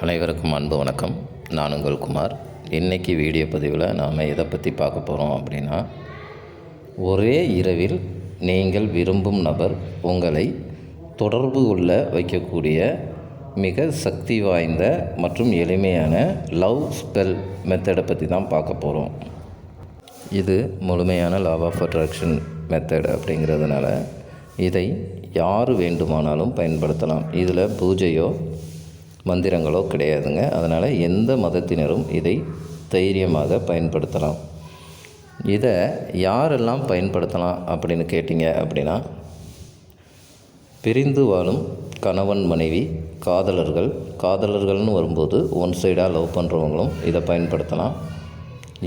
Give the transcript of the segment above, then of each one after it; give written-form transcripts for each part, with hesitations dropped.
அனைவருக்கும் அன்பு வணக்கம். நான் உங்கள் குமார். இன்றைக்கி வீடியோ பதிவில் நாம் எதை பற்றி பார்க்க போகிறோம் அப்படின்னா, ஒரே இரவில் நீங்கள் விரும்பும் நபர் உங்களை தொடர்பு கொள்ள வைக்கக்கூடிய மிக சக்தி வாய்ந்த மற்றும் எளிமையான லவ் ஸ்பெல் மெத்தடை பற்றி தான் பார்க்க போகிறோம். இது முழுமையான லா ஆஃப் அட்ராக்ஷன் மெத்தட் அப்படிங்கிறதுனால இதை யார் வேண்டுமானாலும் பயன்படுத்தலாம். இதில் பூஜையோ மந்திரங்களோ கிடையாதுங்க. அதனால் எந்த மதத்தினரும் இதை தைரியமாக பயன்படுத்தலாம். இதை யாரெல்லாம் பயன்படுத்தலாம் அப்படின்னு கேட்டிங்க அப்படின்னா, பிரிந்து வாழும் கணவன் மனைவி, காதலர்கள்னு வரும்போது ஒன் சைடாக லவ் பண்ணுறவங்களும் இதை பயன்படுத்தலாம்.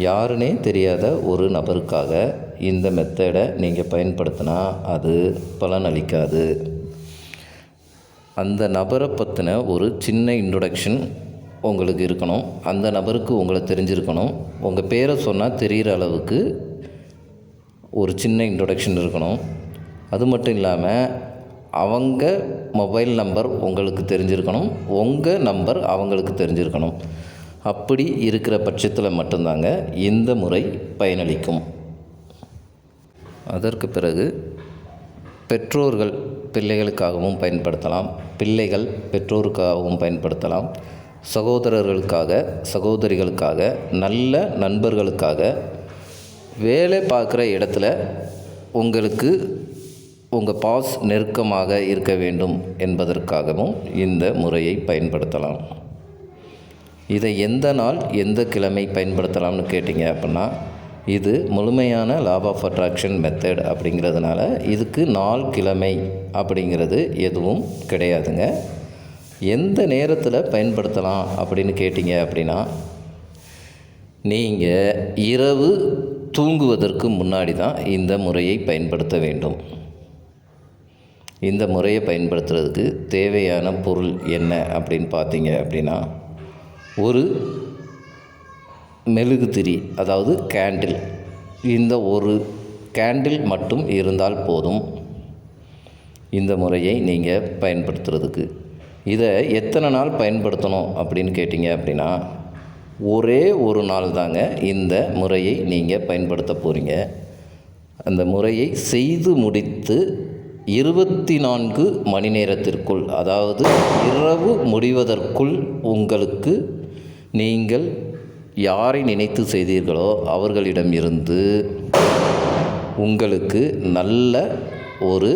யாருன்னே தெரியாத ஒரு நபருக்காக இந்த மெத்தடை நீங்கள் பயன்படுத்தினா அது பலனளிக்காது. அந்த நபரை பற்றின ஒரு சின்ன இன்ட்ரொடக்ஷன் உங்களுக்கு இருக்கணும். அந்த நபருக்கு உங்களை தெரிஞ்சிருக்கணும். உங்கள் பேரை சொன்னால் தெரிகிற அளவுக்கு ஒரு சின்ன இன்ட்ரொடக்ஷன் இருக்கணும். அது மட்டும் இல்லாமல் அவங்க மொபைல் நம்பர் உங்களுக்கு தெரிஞ்சிருக்கணும். உங்கள் நம்பர் அவங்களுக்கு தெரிஞ்சிருக்கணும். அப்படி இருக்கிற பட்சத்தில் மட்டும்தாங்க இந்த முறை பயனளிக்கும். அதற்கு பிறகு பெற்றோர்கள் பிள்ளைகளுக்காகவும் பயன்படுத்தலாம். பிள்ளைகள் பெற்றோருக்காகவும் பயன்படுத்தலாம். சகோதரிகளுக்காக, நல்ல நண்பர்களுக்காக, வேலை பார்க்குற இடத்துல உங்களுக்கு உங்கள் பாஸ் நெருக்கமாக இருக்க வேண்டும் என்பதற்காகவும் இந்த முறையை பயன்படுத்தலாம். இதை எந்த நாள் எந்த கிழமை பயன்படுத்தலாம்னு கேட்டிங்க அப்படின்னா, இது முழுமையான லா ஆஃப் அட்ராக்ஷன் மெத்தட் அப்படிங்கிறதுனால இதுக்கு நாள் கிழமை அப்படிங்கிறது எதுவும் கிடையாதுங்க. எந்த நேரத்தில் பயன்படுத்தலாம் அப்படின்னு கேட்டிங்க அப்படின்னா, நீங்கள் இரவு தூங்குவதற்கு முன்னாடி தான் இந்த முறையை பயன்படுத்த வேண்டும். இந்த முறையை பயன்படுத்துறதுக்கு தேவையான பொருள் என்ன அப்படின்னு பார்த்தீங்க அப்படின்னா, ஒரு மெழுகுதிரி, அதாவது கேண்டில். இந்த ஒரு கேண்டில் மட்டும் இருந்தால் போதும் இந்த முறையை நீங்கள் பயன்படுத்துறதுக்கு. இதை எத்தனை நாள் பயன்படுத்தணும் அப்படின்னு கேட்டிங்க அப்படின்னா, ஒரே ஒரு நாள் தாங்க இந்த முறையை நீங்கள் பயன்படுத்த போகிறீங்க. அந்த முறையை செய்து முடித்து 24 மணி நேரத்திற்குள், அதாவது இரவு முடிவதற்குள் உங்களுக்கு நீங்கள் யாரை நினைத்து செய்தீர்களோ அவர்களிடம் இருந்து உங்களுக்கு நல்ல ஒரு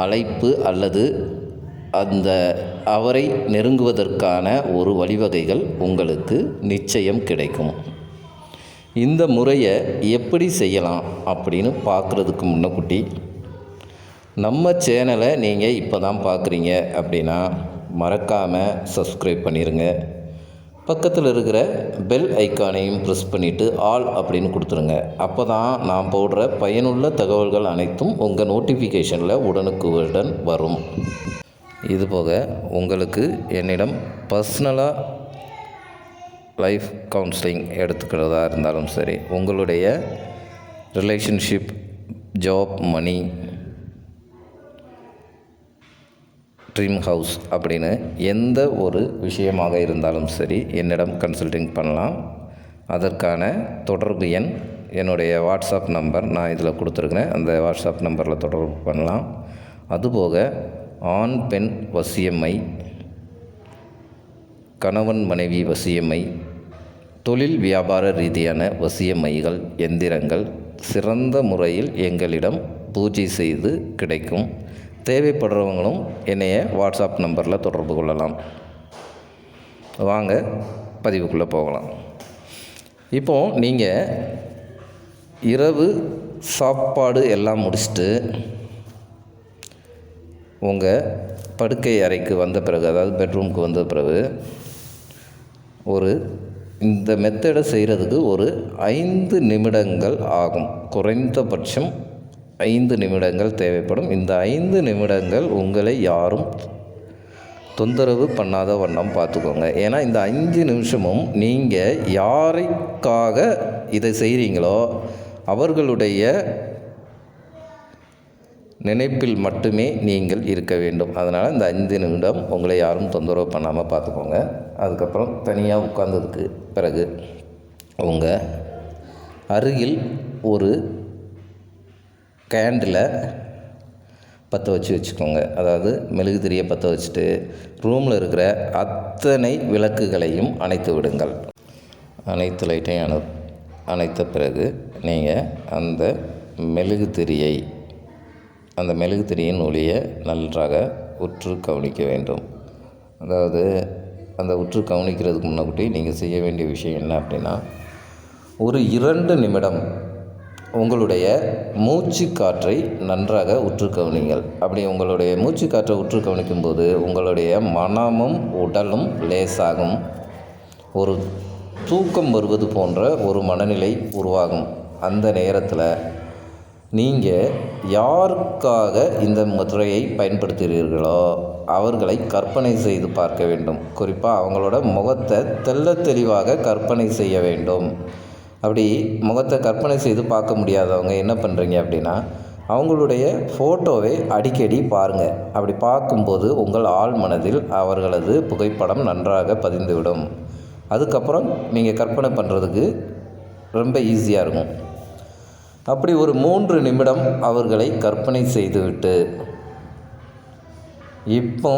அழைப்பு அல்லது அந்த அவரை நெருங்குவதற்கான ஒரு வழிவகைகள் உங்களுக்கு நிச்சயம் கிடைக்கும். இந்த முறையை எப்படி செய்யலாம் அப்படின்னு பார்க்குறதுக்கு முன்னக்குட்டி, நம்ம சேனலை நீங்கள் இப்போ தான் பார்க்குறீங்க அப்படின்னா மறக்காமல் சப்ஸ்கிரைப் பண்ணிடுங்க. பக்கத்தில் இருக்கிற பெல் ஐக்கானையும் ப்ரெஸ் பண்ணிவிட்டு ஆல் அப்படின்னு கொடுத்துருங்க. அப்போ தான் நான் போடுற பயனுள்ள தகவல்கள் அனைத்தும் உங்கள் நோட்டிஃபிகேஷனில் உடனுக்குடன் வரும். இதுபோக உங்களுக்கு என்னிடம் பர்சனலாக லைஃப் கவுன்சிலிங் எடுத்துக்கிறதா இருந்தாலும் சரி, உங்களுடைய ரிலேஷன்ஷிப், ஜாப், மணி, ட்ரீம் ஹவுஸ் அப்படின்னு எந்த ஒரு விஷயமாக இருந்தாலும் சரி என்னிடம் கன்சல்டிங் பண்ணலாம். அதற்கான தொடர்பு எண், என்னுடைய வாட்ஸ்அப் நம்பர் நான் இதில் கொடுத்துருக்குறேன். அந்த வாட்ஸ்அப் நம்பரில் தொடர்பு பண்ணலாம். அதுபோக ஆண் பெண் வசியமை, கணவன் மனைவி வசியமை, தொழில் வியாபார ரீதியான வசியமைகள், எந்திரங்கள் சிறந்த முறையில் எங்களிடம் பூஜை செய்து கிடைக்கும். தேவைப்படுறவங்களும் என்னைய வாட்ஸ்அப் நம்பரில் தொடர்பு கொள்ளலாம். வாங்க பதிவுக்குள்ளே போகலாம். இப்போது நீங்கள் இரவு சாப்பாடு எல்லாம் முடிச்சுட்டு உங்கள் படுக்கை அறைக்கு வந்த பிறகு, அதாவது பெட்ரூமுக்கு வந்த பிறகு, இந்த மெத்தடை செய்கிறதுக்கு ஒரு 5 நிமிடங்கள் ஆகும். குறைந்தபட்சம் 5 நிமிடங்கள் தேவைப்படும். இந்த 5 நிமிடங்கள் உங்களை யாரும் தொந்தரவு பண்ணாத வண்ணம் பார்த்துக்கோங்க. ஏன்னா இந்த 5 நிமிஷமும் நீங்கள் யாருக்காக இதை செய்கிறீங்களோ அவர்களுடைய நினைப்பில் மட்டுமே நீங்கள் இருக்க வேண்டும். அதனால் இந்த 5 நிமிடம் உங்களை யாரும் தொந்தரவு பண்ணாமல் பார்த்துக்கோங்க. அதுக்கப்புறம் தனியாக உட்கார்ந்ததுக்கு பிறகு உங்கள் அருகில் ஒரு கேண்டிலை பற்ற வச்சுக்கோங்க. அதாவது மெழுகுதிரியை பற்ற வச்சுட்டு ரூமில் இருக்கிற அத்தனை விளக்குகளையும் அணைத்து விடுங்கள். அனைத்து லைட்டையும் அணைத்த பிறகு நீங்கள் அந்த மெழுகுதிரியின் ஒளியை நன்றாக உற்று கவனிக்க வேண்டும். அதாவது அந்த உற்று கவனிக்கிறதுக்கு முன்னாடி நீங்கள் செய்ய வேண்டிய விஷயம் என்ன அப்படின்னா, ஒரு 2 நிமிடம் உங்களுடைய மூச்சு காற்றை நன்றாக உற்று கவனிங்கள். அப்படி உங்களுடைய மூச்சு காற்றை உற்று கவனிக்கும்போது உங்களுடைய மனமும் உடலும் லேசாகும். ஒரு தூக்கம் வருவது போன்ற ஒரு மனநிலை உருவாகும். அந்த நேரத்தில் நீங்கள் யாருக்காக இந்த முறையை பயன்படுத்துகிறீர்களோ அவர்களை கற்பனை செய்து பார்க்க வேண்டும். குறிப்பாக அவங்களோட முகத்தை தெள்ளத் தெளிவாக கற்பனை செய்ய வேண்டும். அப்படி முகத்தை கற்பனை செய்து பார்க்க முடியாதவங்க என்ன பண்ணுறீங்க அப்படின்னா, அவங்களுடைய ஃபோட்டோவை அடிக்கடி பாருங்கள். அப்படி பார்க்கும்போது உங்கள் ஆழ் மனதில் அவர்களது புகைப்படம் நன்றாக பதிந்துவிடும். அதுக்கப்புறம் நீங்கள் கற்பனை பண்ணுறதுக்கு ரொம்ப ஈஸியாக இருக்கும். அப்படி ஒரு 3 நிமிடம் அவர்களை கற்பனை செய்துவிட்டு இப்போ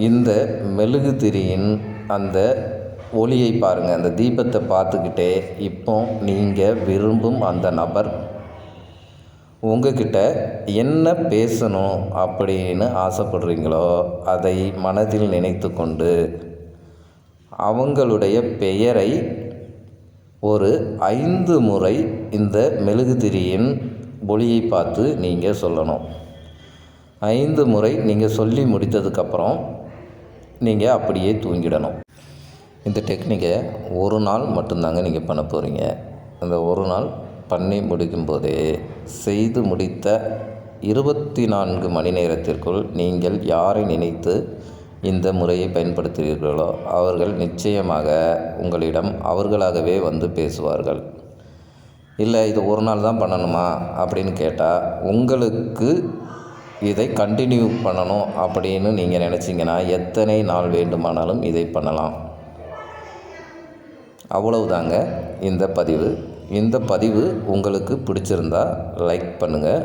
இந்த மெழுகுதிரியின் அந்த ஒளியை பாருங்கள். அந்த தீபத்தை பார்த்துக்கிட்டே இப்போ நீங்கள் விரும்பும் அந்த நபர் உங்ககிட்ட என்ன பேசணும் அப்படின்னு ஆசைப்படுறீங்களோ அதை மனதில் நினைத்து கொண்டு அவங்களுடைய பெயரை ஒரு 5 முறை இந்த மெழுகுதிரியின் ஒளியை பார்த்து நீங்கள் சொல்லணும். 5 முறை நீங்கள் சொல்லி முடித்ததுக்கப்புறம் நீங்கள் அப்படியே தூங்கிடணும். இந்த டெக்னிக்கை ஒரு நாள் மட்டும்தாங்க நீங்கள் பண்ண போகிறீங்க. அந்த ஒரு நாள் பண்ணி முடிக்கும்போதே செய்து முடித்த 24 மணி நேரத்திற்குள் நீங்கள் யாரை நினைத்து இந்த முறையை பயன்படுத்துகிறீர்களோ அவர்கள் நிச்சயமாக உங்களிடம் அவர்களாகவே வந்து பேசுவார்கள். இல்லை இது ஒரு நாள் தான் பண்ணணுமா அப்படின்னு கேட்டால், உங்களுக்கு இதை கண்டினியூ பண்ணணும் அப்படின்னு நீங்கள் நினச்சிங்கன்னா எத்தனை நாள் வேண்டுமானாலும் இதை பண்ணலாம். அவ்வளவுதாங்க இந்த பதிவு. இந்த பதிவு உங்களுக்கு பிடிச்சிருந்தா லைக் பண்ணுங்கள்,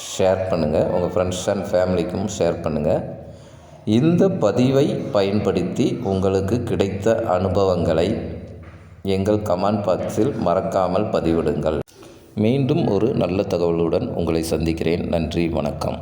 ஷேர் பண்ணுங்கள், உங்கள் ஃப்ரெண்ட்ஸ் அண்ட் ஃபேமிலிக்கும் ஷேர் பண்ணுங்கள். இந்த பதிவை பயன்படுத்தி உங்களுக்கு கிடைத்த அனுபவங்களை எங்கள் கமெண்ட் பாக்ஸில் மறக்காமல் பதிவிடுங்கள். மீண்டும் ஒரு நல்ல தகவலுடன் உங்களை சந்திக்கிறேன். நன்றி, வணக்கம்.